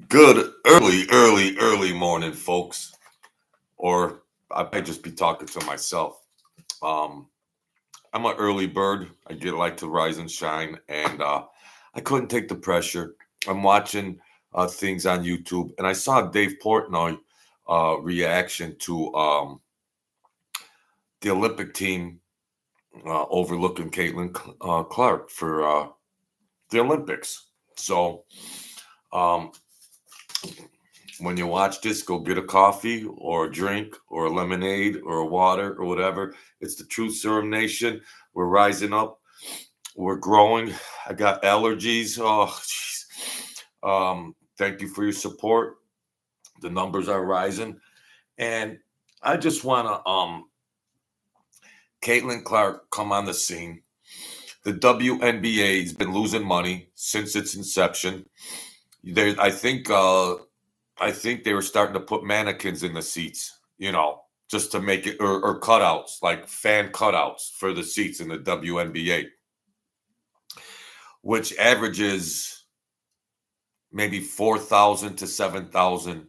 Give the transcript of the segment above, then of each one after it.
Good early morning, folks. Or I might just be talking to myself. Um, I'm an early bird. I get like to rise and shine, and I couldn't take the pressure. I'm watching things on YouTube, and I saw Dave Portnoy reaction to the Olympic team overlooking Caitlin Clark for the Olympics. So um, when you watch this, go get a coffee or a drink or a lemonade or a water or whatever. It's the Truth Serum Nation. We're rising up. We're growing. I got allergies. Oh, jeez. Thank you for your support. The numbers are rising, and I just want to Caitlin Clark come on the scene. The WNBA has been losing money since its inception. I think they were starting to put mannequins in the seats, just to make it, or cutouts, like fan cutouts for the seats in the WNBA, which averages maybe 4,000 to 7,000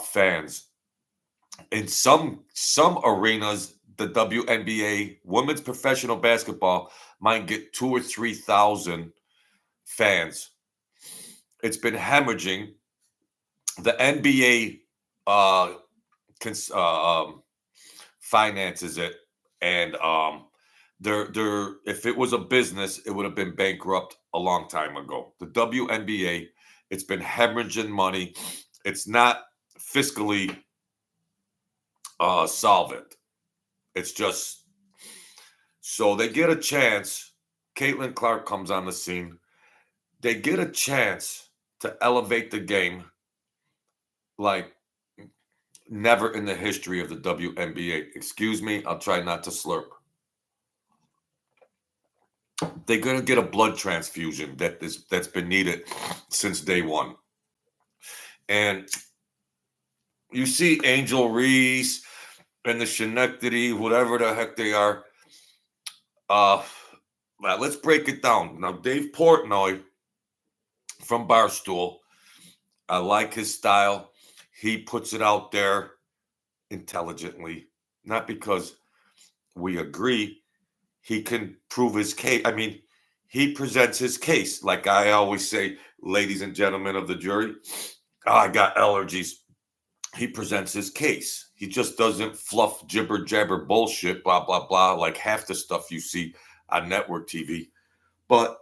fans. In some arenas, the WNBA, women's professional basketball, might get 2 or 3,000 fans. It's been hemorrhaging. The NBA finances it, and they're if it was a business, it would have been bankrupt a long time ago. The WNBA, it's been hemorrhaging money. It's not fiscally solvent. It's just so they get a chance. Caitlin Clark comes on the scene. They get a chance to elevate the game like never in the history of the WNBA. Excuse me, I'll try not to slurp. They're gonna get a blood transfusion that's been needed since day one. And you see Angel Reese and the Schenectady, whatever the heck they are. Now let's break it down. Now, Dave Portnoy from Barstool, I like his style. He puts it out there intelligently, not because we agree. He can prove his case. I mean, he presents his case. Like I always say, ladies and gentlemen of the jury, I got allergies. He presents his case. He just doesn't fluff jibber jabber bullshit, blah, blah, blah, like half the stuff you see on network TV. But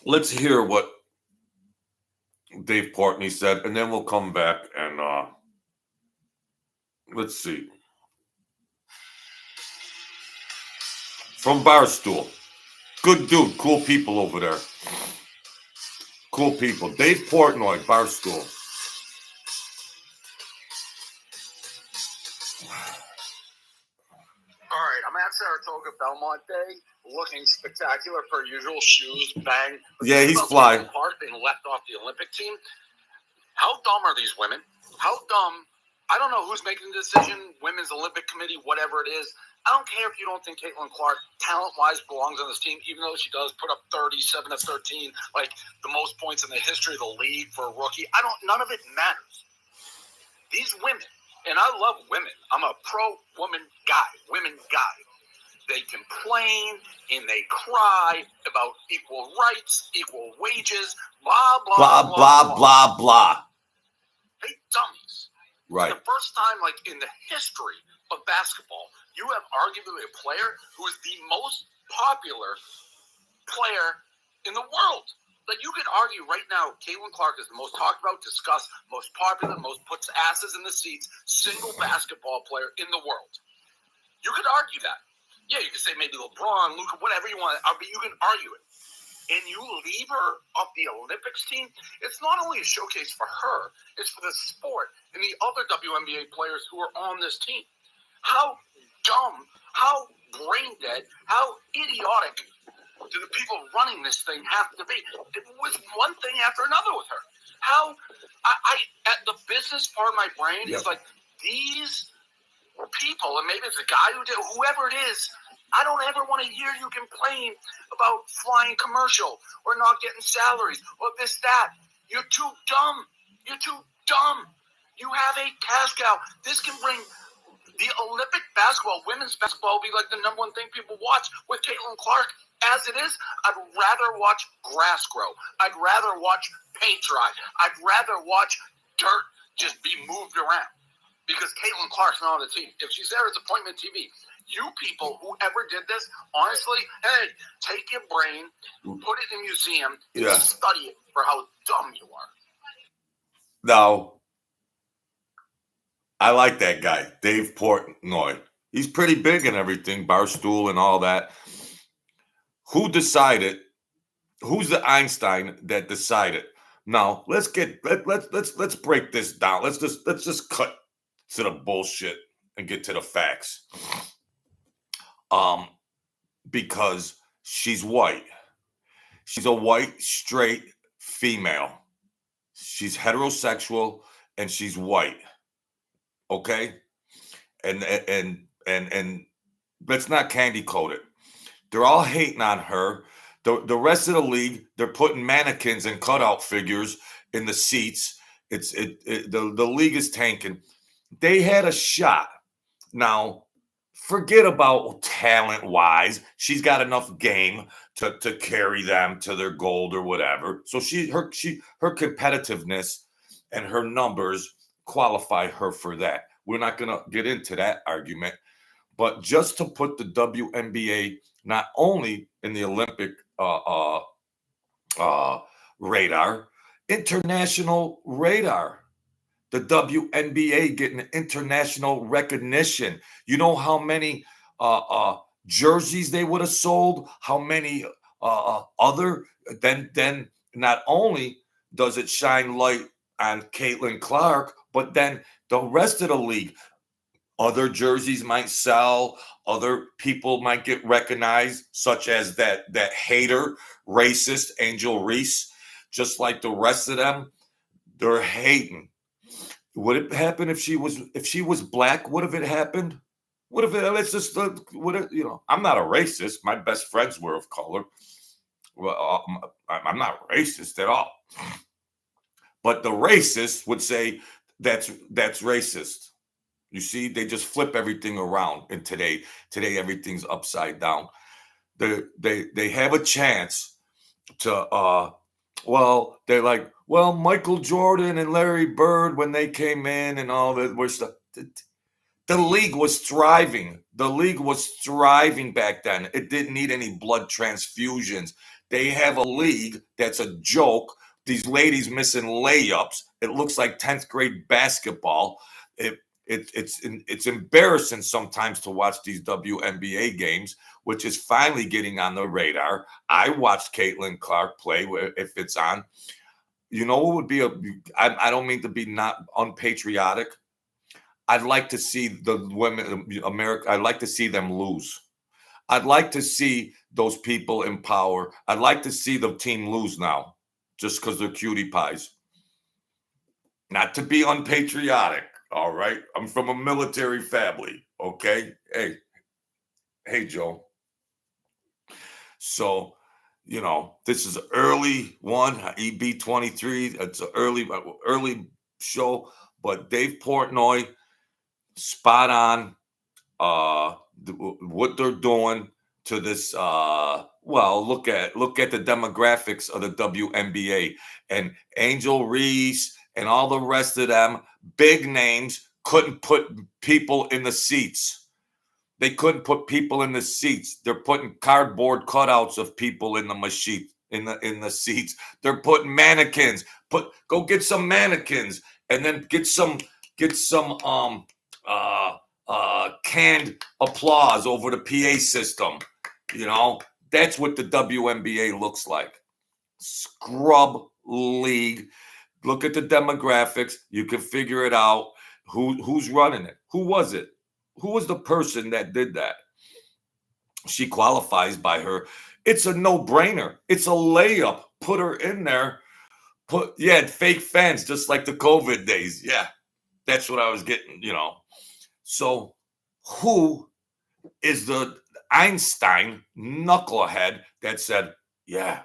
let's hear what Dave Portnoy said, and then we'll come back and let's see. From Barstool. Good dude, cool people over there. Cool people. Dave Portnoy, Barstool. All right, I'm at Saratoga Belmont Day, looking spectacular per usual. Shoes, bang. Yeah, he's flying. Park being left off the Olympic team. How dumb are these women? How dumb? I don't know who's making the decision. Women's Olympic Committee, whatever it is. I don't care if you don't think Caitlin Clark, talent-wise, belongs on this team, even though she does put up 37 to 13, like the most points in the history of the league for a rookie. None of it matters. These women. And I love women. I'm a pro-woman guy, women guy. They complain and they cry about equal rights, equal wages, blah, blah, blah, blah, blah, blah. Hey, dummies. Right. For the first time, like in the history of basketball, you have arguably a player who is the most popular player in the world. Like, you could argue right now, Caitlin Clark is the most talked about, discussed, most popular, most puts asses in the seats, single basketball player in the world. You could argue that. Yeah, you could say maybe LeBron, Luka, whatever you want, but you can argue it. And you leave her off the Olympics team, it's not only a showcase for her, it's for the sport and the other WNBA players who are on this team. How dumb, how brain dead, how idiotic do the people running this thing have to be? It was one thing after another with her. How I at the business part of my brain is like, these people, and maybe it's a guy who did, whoever it is, I don't ever want to hear you complain about flying commercial or not getting salaries or this, that. You're too dumb. You're too dumb. You have a cash cow. This can bring the Olympic basketball, women's basketball will be like the number one thing people watch with Caitlin Clark. As it is, I'd rather watch grass grow. I'd rather watch paint dry. I'd rather watch dirt just be moved around. Because Caitlin Clark's not on the team. If she's there, it's appointment TV. You people, whoever did this, honestly, hey, take your brain, put it in a museum, and study it for how dumb you are. Now, I like that guy, Dave Portnoy. He's pretty big and everything, Barstool and all that. Who decided? Who's the Einstein that decided? Now, let's break this down. Let's just cut to the bullshit and get to the facts. Because she's white. She's a white, straight female. She's heterosexual and she's white. Okay? And let's not candy coat it. They're all hating on her. The rest of the league, they're putting mannequins and cutout figures in the seats. The league is tanking. They had a shot. Now, forget about talent-wise. She's got enough game to carry them to their gold or whatever. So her competitiveness and her numbers qualify her for that. We're not going to get into that argument. But just to put the WNBA not only in the Olympic radar, international radar. The WNBA getting international recognition. You know how many jerseys they would have sold? How many other? Then not only does it shine light on Caitlin Clark, but then the rest of the league. Other jerseys might sell. Other people might get recognized, such as that hater, racist Angel Reese. Just like the rest of them, they're hating. Would it happen if she was black? Would have it happened? What if let's just I'm not a racist. My best friends were of color. Well, I'm not racist at all. But the racist would say that's racist. You see, they just flip everything around. And today everything's upside down. They have a chance to they're like, well, Michael Jordan and Larry Bird, when they came in and all that stuff. The league was thriving. The league was thriving back then. It didn't need any blood transfusions. They have a league that's a joke. These ladies missing layups. It looks like 10th grade basketball. It's embarrassing sometimes to watch these WNBA games, which is finally getting on the radar. I watched Caitlin Clark play if it's on. You know what would be I don't mean to be not unpatriotic. I'd like to see the women, America. I'd like to see them lose. I'd like to see those people in power. I'd like to see the team lose now, just because they're cutie pies. Not to be unpatriotic, all right? I'm from a military family, okay? Hey, Joe. So, this is an early one, EB23. It's an early show, but Dave Portnoy, spot on. What they're doing to this. Look at the demographics of the WNBA and Angel Reese and all the rest of them. Big names couldn't put people in the seats. They couldn't put people in the seats. They're putting cardboard cutouts of people in the machine in the seats. They're putting mannequins. Go get some mannequins and then get some canned applause over the PA system. That's what the WNBA looks like. Scrub league. Look at the demographics. You can figure it out. Who's running it? Who was it? Who was the person that did that? She qualifies by her. It's a no-brainer. It's a layup. Put her in there. Fake fans, just like the COVID days. Yeah, that's what I was getting, So who is Einstein knucklehead that said, yeah,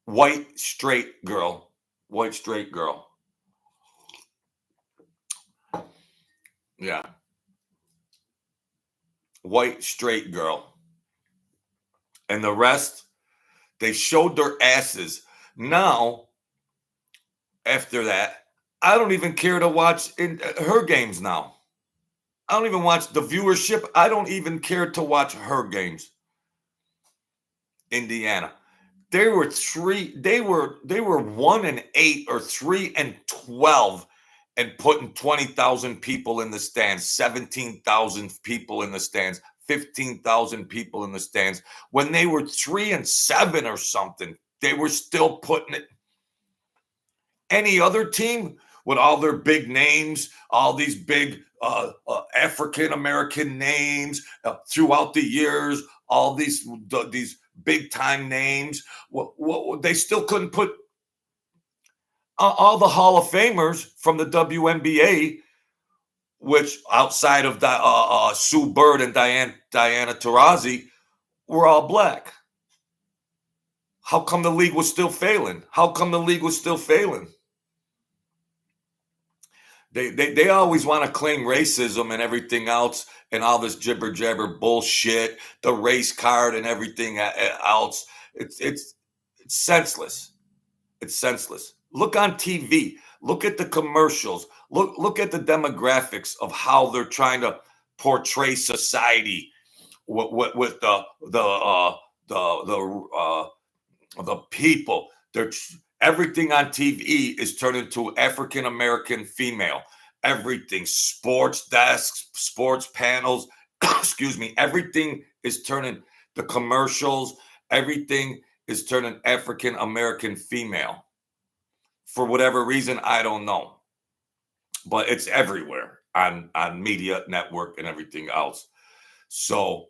white straight girl. Yeah. White straight girl. And the rest, they showed their asses. Now, after that, I don't even care to watch her games now. I don't even watch the viewership. I don't even care to watch her games. Indiana. They were 1-8 or 3-12 and putting 20,000 people in the stands, 17,000 people in the stands, 15,000 people in the stands. When they were 3-7 or something, they were still putting it. Any other team with all their big names, all these big African American names throughout the years, all these big time names, they still couldn't put all the Hall of Famers from the WNBA, which outside of Sue Bird and Diana Taurasi, were all black. How come the league was still failing? They always want to claim racism and everything else and all this jibber jabber bullshit, the race card and everything else. It's senseless. It's senseless. Look on TV. Look at the commercials. Look at the demographics of how they're trying to portray society with the people. Everything on TV is turned into African American female. Everything, sports desks, sports panels, excuse me, everything is turning, the commercials, everything is turning African American female. For whatever reason, I don't know. But it's everywhere on media network and everything else. So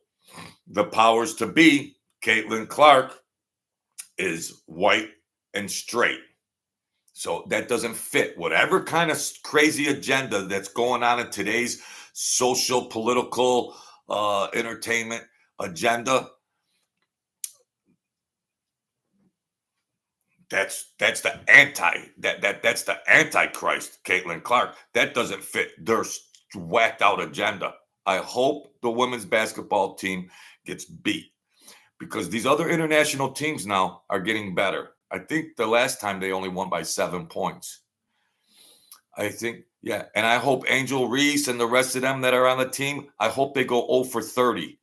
the powers to be, Caitlin Clark, is white and straight. So that doesn't fit whatever kind of crazy agenda that's going on in today's social, political, entertainment agenda. That's the that's the antichrist, Caitlin Clark. That doesn't fit their whacked out agenda. I hope the women's basketball team gets beat, because these other international teams now are getting better. I think the last time they only won by 7 points. I think, yeah. And I hope Angel Reese and the rest of them that are on the team, I hope they go 0 for 30.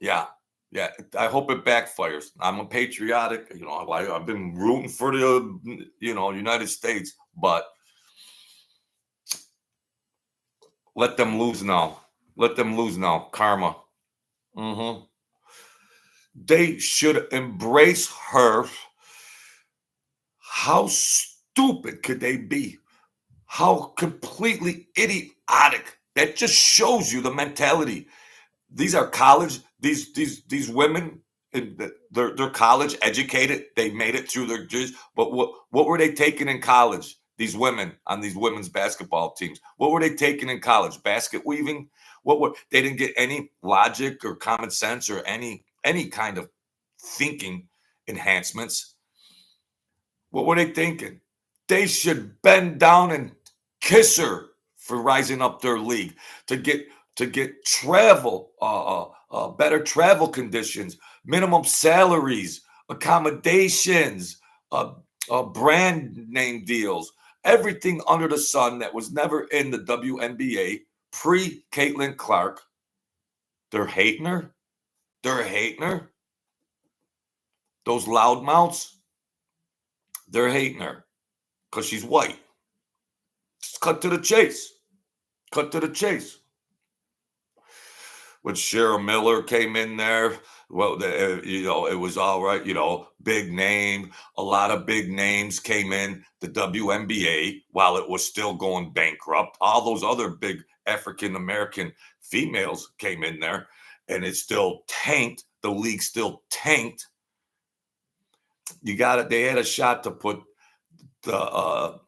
Yeah. I hope it backfires. I'm a patriotic, I've been rooting for the, United States, but let them lose now. Karma. They should embrace her. How stupid could they be? How completely idiotic. That just shows you the mentality. These are college, these women, they're college educated. They made it through their, but what were they taking in college? These women on these women's basketball teams. What were they taking in college? Basket weaving? They didn't get any logic or common sense or any kind of thinking enhancements. What were they thinking? They should bend down and kiss her for rising up their league to get travel, better travel conditions, minimum salaries, accommodations, brand name deals, everything under the sun that was never in the WNBA pre Caitlin Clark. They're hating her. Those loudmouths, they're hating her because she's white. Just cut to the chase. When Cheryl Miller came in there, well, it was all right. Big name. A lot of big names came in the WNBA while it was still going bankrupt. All those other big African American females came in there, and it still tanked. The league still tanked. They had a shot to put the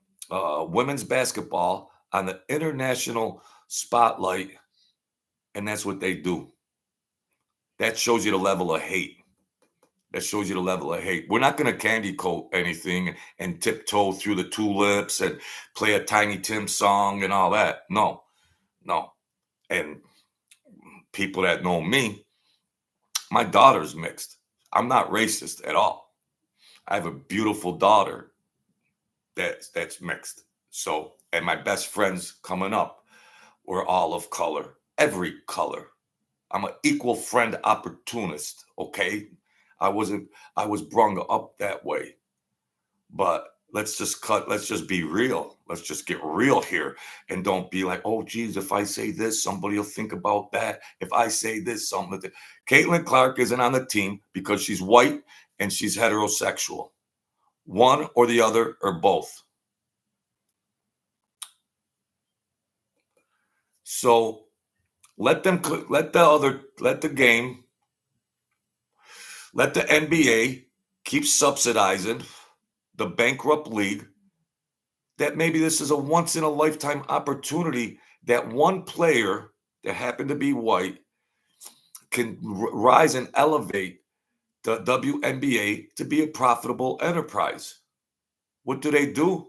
women's basketball on the international spotlight, and that's what they do. That shows you the level of hate. That shows you the level of hate. We're not going to candy coat anything and tiptoe through the tulips and play a Tiny Tim song and all that. No, no. And people that know me, my daughter's mixed. I'm not racist at all. I have a beautiful daughter that's mixed. So, and my best friends coming up were all of color, every color. I'm an equal friend opportunist, okay? I was brung up that way. But let's just be real. Let's just get real here and don't be like, oh, geez, if I say this, somebody will think about that. If I say this, something. Caitlin Clark isn't on the team because she's white and she's heterosexual. One or the other or both. So let the NBA keep subsidizing the bankrupt league. That maybe this is a once in a lifetime opportunity that one player that happened to be white can rise and elevate the WNBA to be a profitable enterprise. What do?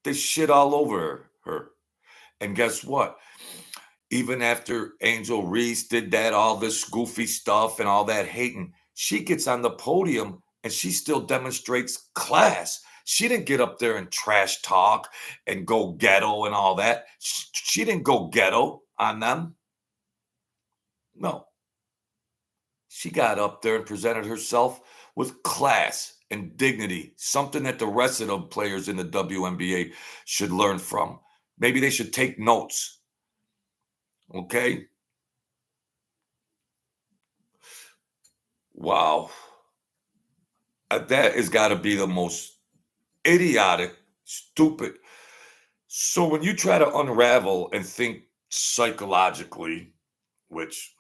They shit all over her. And guess what? Even after Angel Reese did that, all this goofy stuff and all that hating, she gets on the podium and she still demonstrates class. She didn't get up there and trash talk and go ghetto and all that. She didn't go ghetto on them. No. She got up there and presented herself with class and dignity, something that the rest of the players in the WNBA should learn from. Maybe they should take notes. Okay? Wow. That has got to be the most idiotic, stupid. So when you try to unravel and think psychologically, which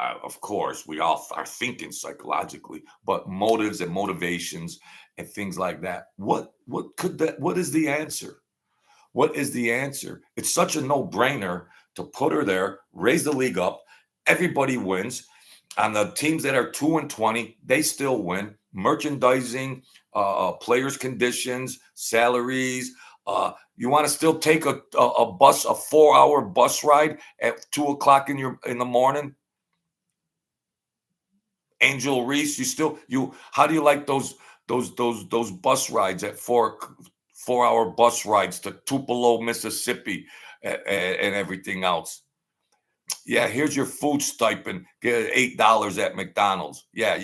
of course we all are thinking psychologically, but motives and motivations and things like that, what is the answer? What is the answer? It's such a no-brainer to put her there, raise the league up, everybody wins. On the teams that are 2-20, they still win. Merchandising, players' conditions, salaries. You want to still take a 4-hour bus ride at 2:00 in the morning? Angel Reese, how do you like those bus rides at 4-hour bus rides to Tupelo, Mississippi, and everything else? Yeah, here's your food stipend. Get $8 at McDonald's. Yeah.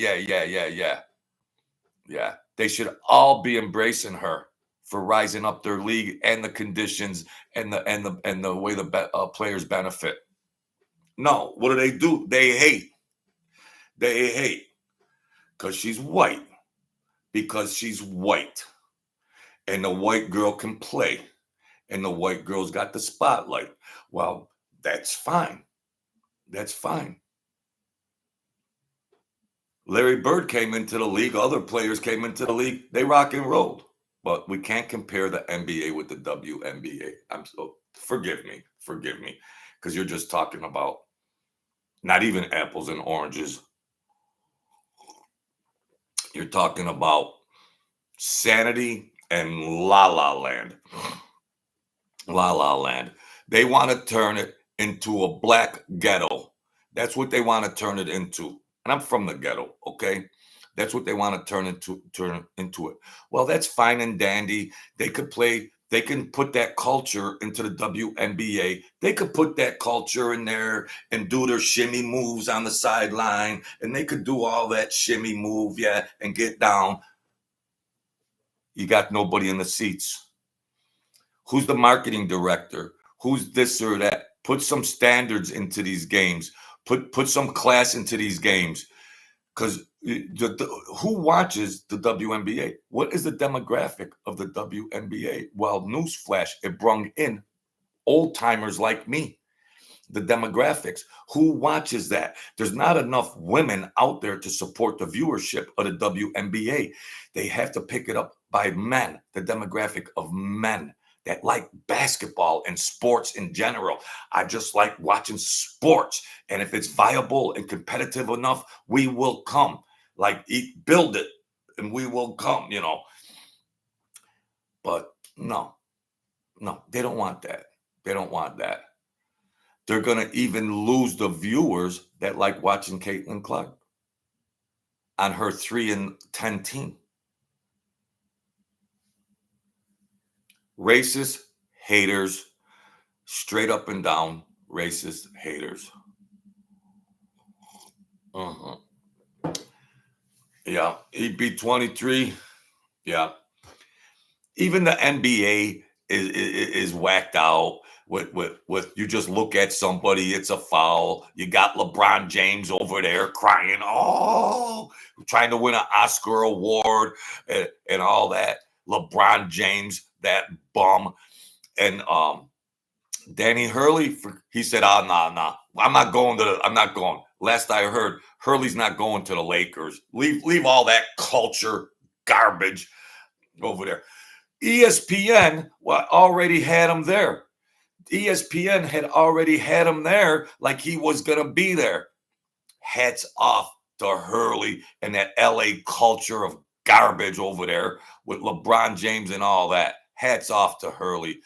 They should all be embracing her for rising up their league and the conditions and the way the players benefit. No, what do? They hate. They hate because she's white. Because she's white, and the white girl can play, and the white girl's got the spotlight. Well, that's fine. That's fine. Larry Bird came into the league. Other players came into the league. They rock and rolled. But we can't compare the NBA with the WNBA. Forgive me, because you're just talking about not even apples and oranges. You're talking about sanity and La La Land. La La Land. They want to turn it into a black ghetto. That's what they want to turn it into. And I'm from the ghetto, okay? That's what they want to turn into it. Well, that's fine and dandy. They can put that culture into the WNBA. They could put that culture in there and do their shimmy moves on the sideline, and they could do all that shimmy move, and get down. You got nobody in the seats. Who's the marketing director? Who's this or that? Put some standards into these games. Put some class into these games. Because who watches the WNBA? What is the demographic of the WNBA? Well, newsflash, it brung in old timers like me. The demographics. Who watches that? There's not enough women out there to support the viewership of the WNBA. They have to pick it up by men, the demographic of men. that like basketball and sports in general. I just like watching sports. And if it's viable and competitive enough, we will come. Like, build it and we will come, But no, they don't want that. They don't want that. They're going to even lose the viewers that like watching Caitlin Clark on her 3-10 team. Racist haters, straight up and down racist haters. Yeah, he'd be 23. Yeah. Even the NBA is whacked out with you just look at somebody, it's a foul. You got LeBron James over there crying, oh, trying to win an Oscar award and all that. LeBron James, that bum. And Danny Hurley, he said, nah. I'm not going. Last I heard, Hurley's not going to the Lakers. Leave all that culture garbage over there. ESPN already had him there. ESPN had already had him there like he was going to be there. Hats off to Hurley and that LA culture of garbage over there with LeBron James and all that. Hats off to Hurley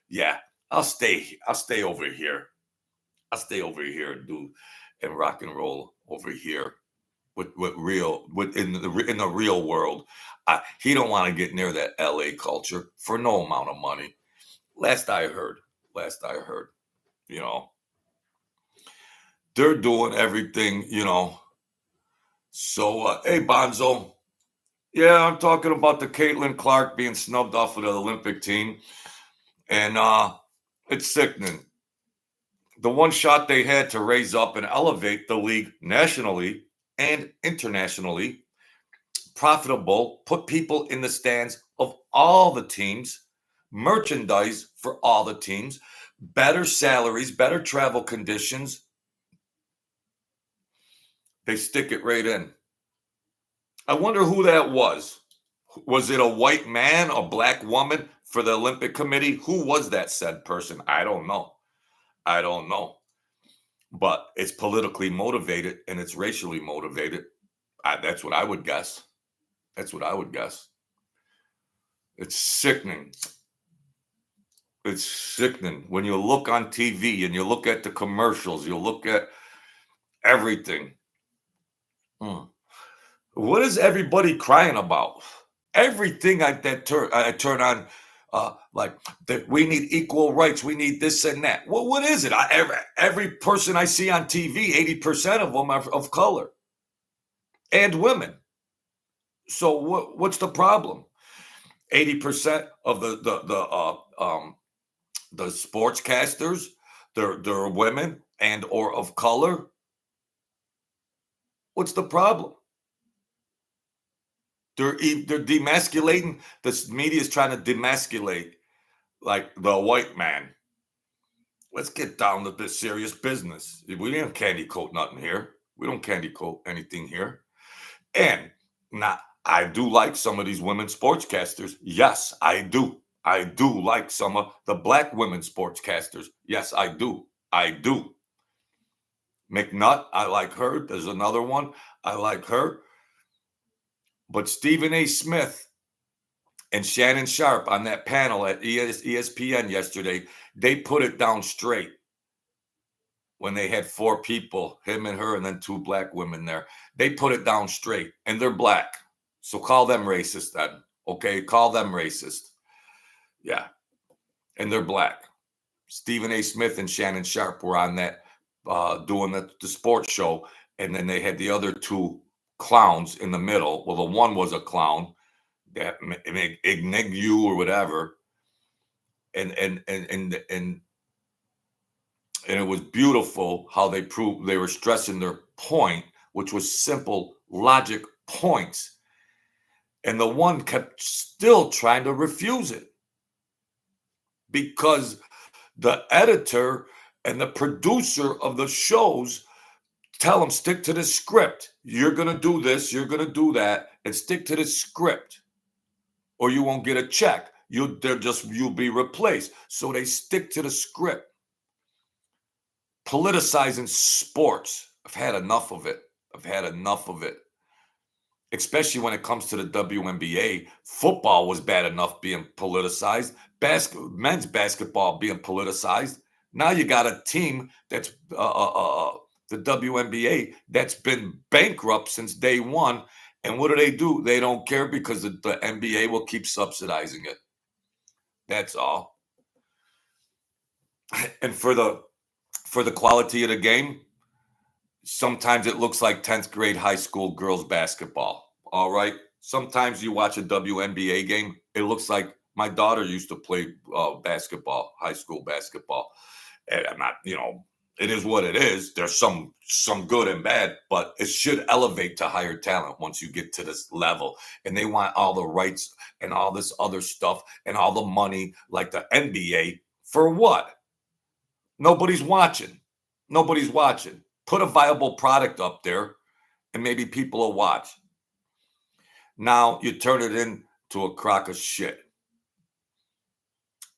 yeah, I'll stay over here. I'll stay over here and rock and roll over here in the real world. He don't want to get near that LA culture for no amount of money. Last I heard, they're doing everything, So, hey, Bonzo. Yeah, I'm talking about the Caitlin Clark being snubbed off of the Olympic team. And it's sickening. The one shot they had to raise up and elevate the league nationally and internationally, profitable, put people in the stands of all the teams, merchandise for all the teams, better salaries, better travel conditions. They stick it right in. I wonder who that was. Was it a white man, a black woman for the Olympic Committee? Who was that said person? I don't know. But it's politically motivated and it's racially motivated. That's what I would guess. It's sickening. It's sickening. When you look on TV and you look at the commercials, you look at everything. What is everybody crying about? Everything I turn on, like that we need equal rights, we need this and that. Well, what is it? Every person I see on TV, 80% of them are of color and women. So what's the problem? 80% of the sportscasters, they're women and or of color. What's the problem? They're demasculating. The media is trying to demasculate like the white man. Let's get down to this serious business. We didn't candy coat nothing here. We don't candy coat anything here. And now I do like some of these women sportscasters. Yes, I do. I do like some of the black women sportscasters. Yes, I do. McNutt, I like her. There's another one. I like her. But Stephen A. Smith and Shannon Sharp on that panel at ESPN yesterday, they put it down straight when they had 4 people, him and her, and then 2 black women there. They put it down straight, and they're black. So call them racist then, okay? Call them racist. Yeah, and they're black. Stephen A. Smith and Shannon Sharp were on that doing the sports show, and then they had the other 2 clowns in the middle. Well, the one was a clown, that Ignigu or whatever, and it was beautiful how they proved they were stressing their point, which was simple logic points, and the one kept still trying to refuse it because the editor and the producer of the shows tell them, stick to the script. You're going to do this, you're going to do that, and stick to the script, or you won't get a check. you'll be replaced. So they stick to the script. Politicizing sports. I've had enough of it. Especially when it comes to the WNBA. Football was bad enough being politicized. Men's basketball being politicized. Now you got a team that's the WNBA that's been bankrupt since day one. And what do? They don't care because the NBA will keep subsidizing it. That's all. And for the quality of the game, sometimes it looks like 10th grade high school girls basketball. All right. Sometimes you watch a WNBA game, it looks like my daughter used to play basketball, high school basketball. And I'm not, it is what it is. There's some good and bad, but it should elevate to higher talent once you get to this level. And they want all the rights and all this other stuff and all the money like the NBA. For what? Nobody's watching. Put a viable product up there and maybe people will watch. Now you turn it into a crock of shit.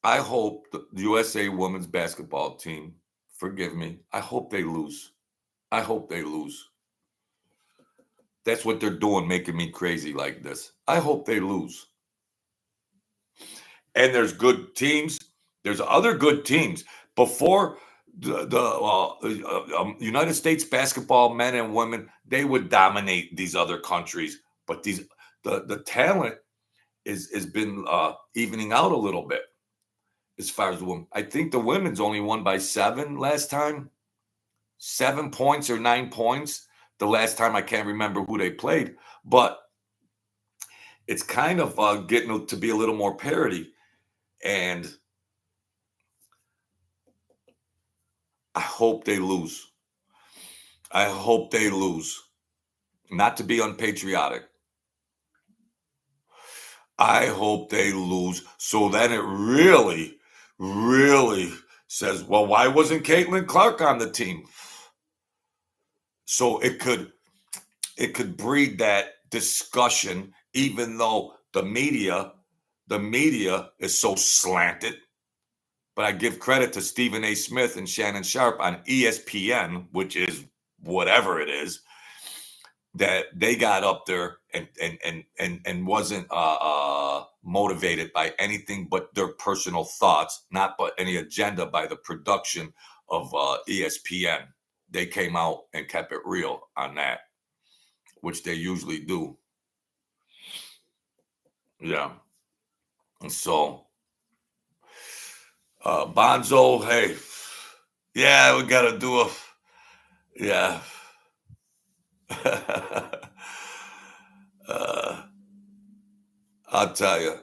I hope the USA women's basketball team, forgive me, I hope they lose. That's what they're doing, making me crazy like this. I hope they lose. And there's good teams. There's other good teams. Before the United States basketball men and women, they would dominate these other countries. But the talent is been evening out a little bit as far as the women. I think the women's only won by 7 last time. 7 points or 9 points. The last time, I can't remember who they played. But it's kind of getting to be a little more parity. And I hope they lose. Not to be unpatriotic. I hope they lose. So then it really, really says, well, why wasn't Caitlin Clark on the team? So it could breed that discussion, even though the media is so slanted. But I give credit to Stephen A. Smith and Shannon Sharp on ESPN, which is whatever it is, that they got up there and wasn't motivated by anything but their personal thoughts, not but any agenda by the production of ESPN. They came out and kept it real on that, which they usually do. Yeah. And so, Bonzo, hey, yeah, we got to do yeah. I'll tell you,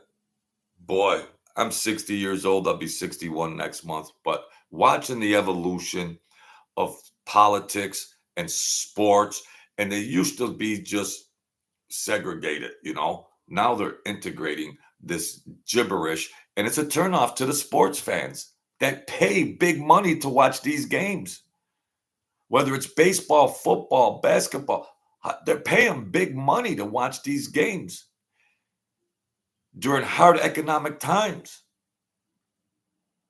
boy, I'm 60 years old. I'll be 61 next month. But watching the evolution of politics and sports, and they used to be just segregated, Now they're integrating this gibberish, and it's a turnoff to the sports fans that pay big money to watch these games. Whether it's baseball, football, basketball, they're paying big money to watch these games during hard economic times.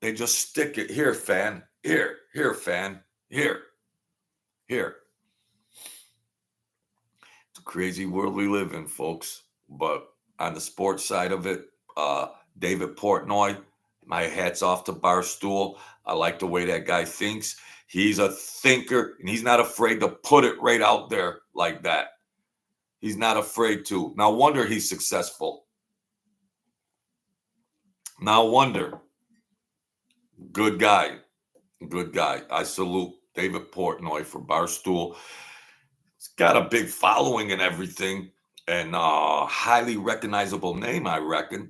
They just stick it here, fan. Here, fan. Here. It's a crazy world we live in, folks. But on the sports side of it, David Portnoy, my hat's off to Barstool. I like the way that guy thinks. He's a thinker, and he's not afraid to put it right out there like that. He's not afraid to. No wonder he's successful. No wonder. Good guy. I salute David Portnoy for Barstool. He's got a big following and everything, and a highly recognizable name, I reckon.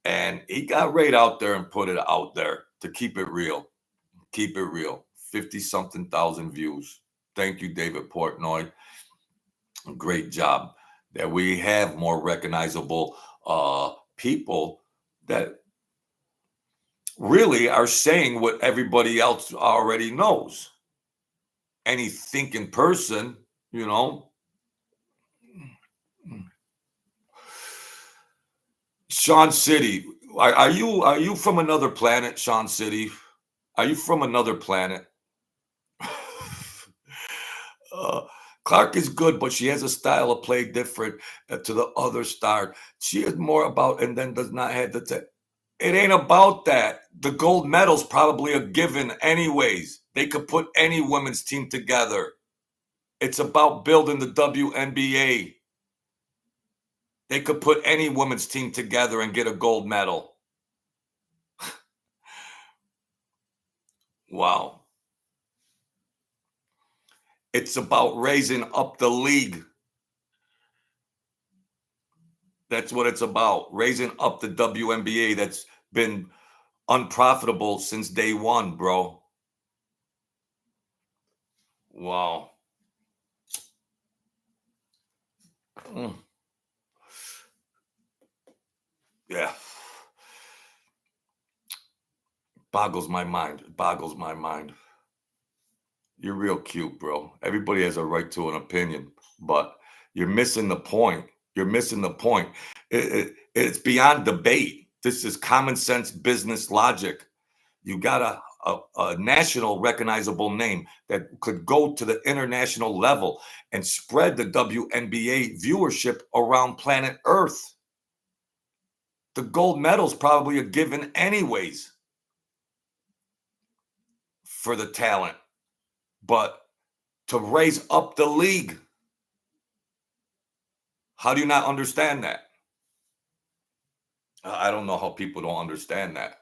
And he got right out there and put it out there to keep it real. 50-something thousand views. Thank you, David Portnoy. Great job. That we have more recognizable people that really are saying what everybody else already knows. Any thinking person, Sean City, Are you from another planet, Sean City? Are you from another planet? Uh, Clark is good, but she has a style of play different to the other star. She is more about and then does not have the. It ain't about that. The gold medal's probably a given, anyways. They could put any women's team together. It's about building the WNBA. They could put any women's team together and get a gold medal. Wow. It's about raising up the league. That's what it's about. Raising up the WNBA that's been unprofitable since day one, bro. Wow. Mm. Yeah. Boggles my mind. It boggles my mind. You're real cute, bro. Everybody has a right to an opinion, but you're missing the point. You're missing the point. It's beyond debate. This is common sense business logic. You got a national recognizable name that could go to the international level and spread the WNBA viewership around planet Earth. The gold medal's probably a given anyways for the talent, but to raise up the league, how do you not understand that? I don't know how people don't understand that.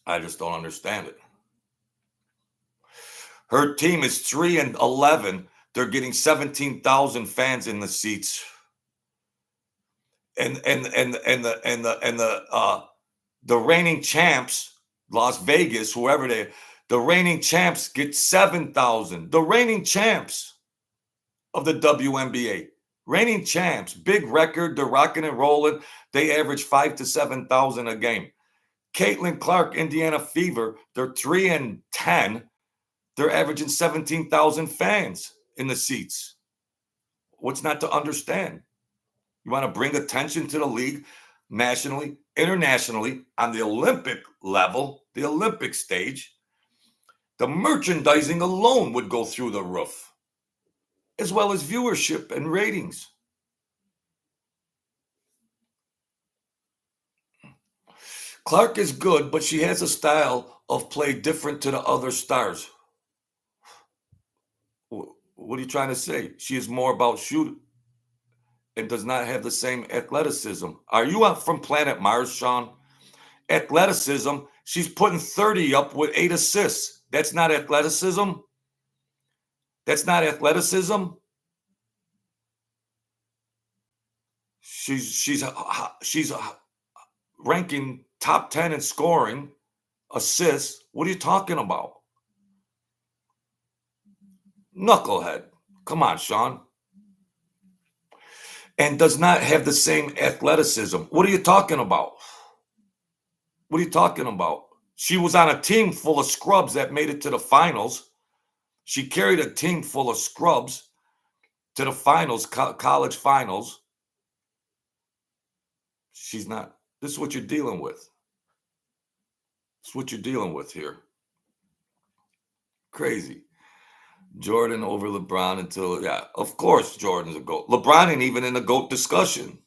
I just don't understand it. Her team is 3-11. They're getting 17,000 fans in the seats. And the reigning champs, Las Vegas, whoever the reigning champs get 7,000. The reigning champs of the WNBA. Reigning champs, big record, they're rocking and rolling. They average 5,000 to 7,000 a game. Caitlin Clark, Indiana Fever, they're 3-10. They're averaging 17,000 fans in the seats. What's not to understand? You want to bring attention to the league nationally, internationally, on the Olympic level, the Olympic stage. The merchandising alone would go through the roof, as well as viewership and ratings. Clark is good, but she has a style of play different to the other stars. What are you trying to say? She is more about shooting and does not have the same athleticism. Are you up from planet Mars, Sean? Athleticism, she's putting 30 up with 8 assists. That's not athleticism. That's not athleticism. She's ranking top 10 in scoring, assists. What are you talking about? Knucklehead. Come on, Sean. And does not have the same athleticism. What are you talking about? What are you talking about? She was on a team full of scrubs that made it to the finals. She carried a team full of scrubs to the finals, college finals. She's not. This is what you're dealing with. This is what you're dealing with here. Crazy. Jordan over LeBron until, yeah, of course Jordan's a GOAT. LeBron ain't even in the GOAT discussion.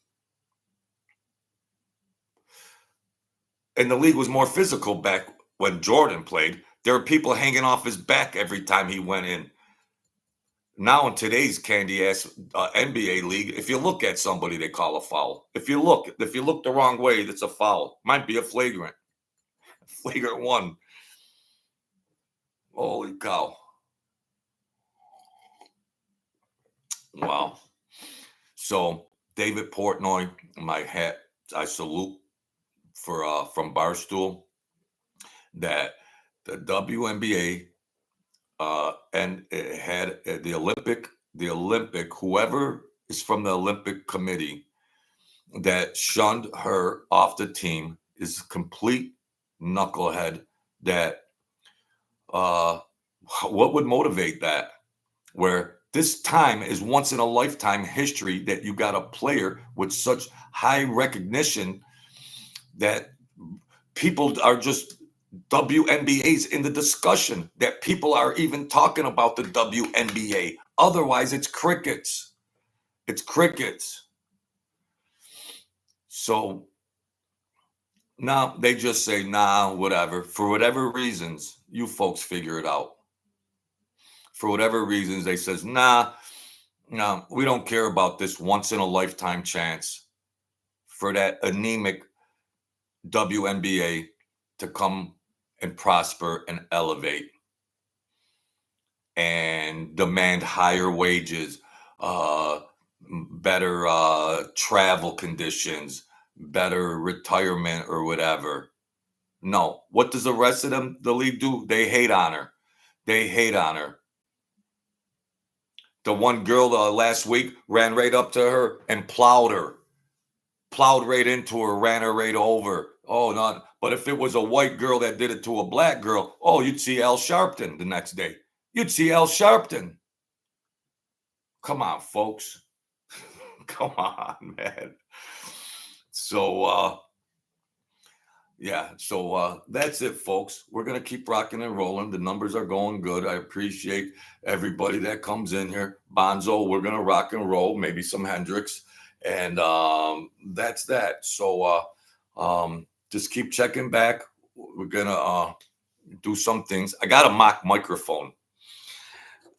And the league was more physical back when Jordan played. There were people hanging off his back every time he went in. Now in today's candy-ass NBA league, if you look at somebody, they call a foul. If you look the wrong way, that's a foul. Might be a flagrant. Flagrant one. Holy cow. Wow. So David Portnoy, my hat, I salute for from Barstool that the WNBA and it had the Olympic, whoever is from the Olympic committee that shunned her off the team is a complete knucklehead. That what would motivate that? Where this time is once in a lifetime history that you got a player with such high recognition that people are just WNBA's in the discussion, that people are even talking about the WNBA. Otherwise, it's crickets. It's crickets. So now they just say, nah, whatever. For whatever reasons, you folks figure it out. For whatever reasons, they says, nah, no, we don't care about this once in a lifetime chance for that anemic WNBA to come and prosper and elevate and demand higher wages, better travel conditions, better retirement or whatever. No. What does the rest of them, the league, do? They hate on her. They hate on her. The one girl last week ran right up to her and plowed her. Plowed right into her, ran her right over. Oh, no. But if it was a white girl that did it to a black girl, oh, you'd see Al Sharpton the next day. You'd see Al Sharpton. Come on, folks. Come on, man. So, yeah. So that's it, folks. We're going to keep rocking and rolling. The numbers are going good. I appreciate everybody that comes in here. Bonzo, we're going to rock and roll. Maybe some Hendrix. And that's that. So just keep checking back. We're going to do some things. I got a mock microphone.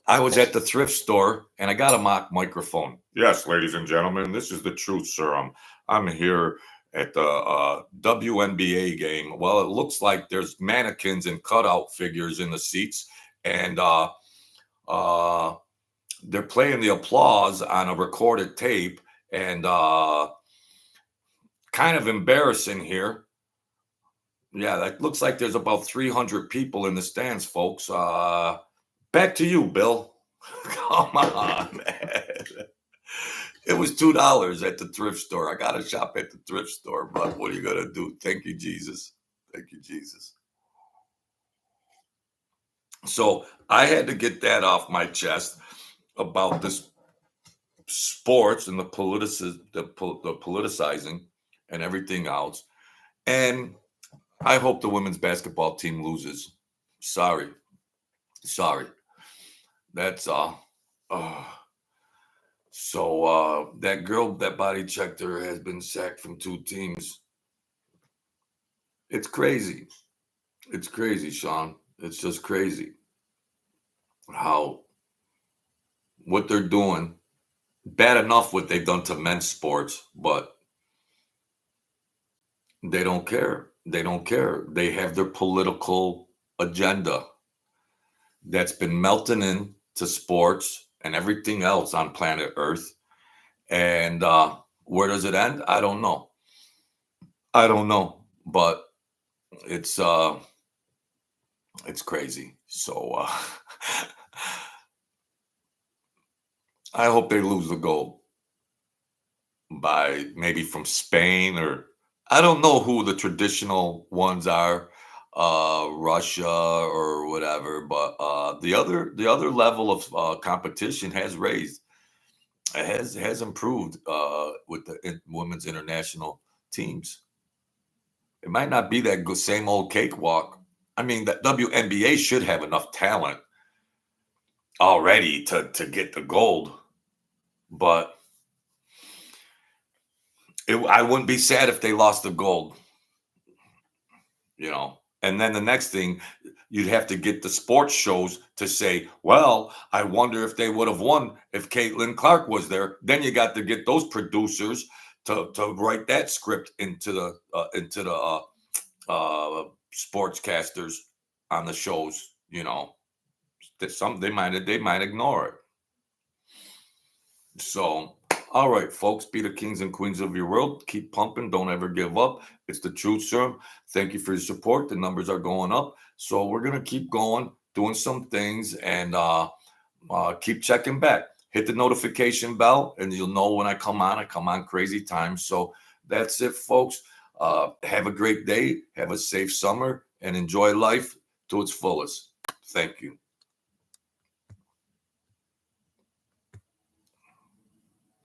I was at the thrift store and I got a mock microphone. Yes, ladies and gentlemen, this is the truth, sir. I'm here at the WNBA game. Well, it looks like there's mannequins and cutout figures in the seats, and they're playing the applause on a recorded tape, and kind of embarrassing here. Yeah, that looks like there's about 300 people in the stands, folks. Back to you, Bill. Come on, man. It was $2 at the thrift store. I got to shop at the thrift store, but what are you going to do? Thank you, Jesus. Thank you, Jesus. So I had to get that off my chest about this sports and the politicizing and everything else. And I hope the women's basketball team loses. Sorry. That's so that girl that body checked her has been sacked from 2 teams. It's crazy. It's crazy, Sean. It's just crazy how what they're doing. Bad enough what they've done to men's sports, but they don't care. They don't care. They have their political agenda that's been melting into sports and everything else on planet Earth. And where does it end? I don't know. But it's crazy. So I hope they lose the gold by maybe from Spain, or I don't know who the traditional ones are, Russia or whatever. But the other level of competition has raised, has improved with the women's international teams. It might not be that good, same old cakewalk. I mean, the WNBA should have enough talent already to get the gold, but I wouldn't be sad if they lost the gold, And then the next thing, you'd have to get the sports shows to say, well, I wonder if they would have won if Caitlin Clark was there. Then you got to get those producers to write that script into the sportscasters on the shows. That they might ignore it. So, all right, folks, be the kings and queens of your world. Keep pumping. Don't ever give up. It's the truth, sir. Thank you for your support. The numbers are going up. So we're going to keep going, doing some things, and keep checking back. Hit the notification bell, and you'll know when I come on. I come on crazy times. So that's it, folks. Have a great day. Have a safe summer, and enjoy life to its fullest. Thank you.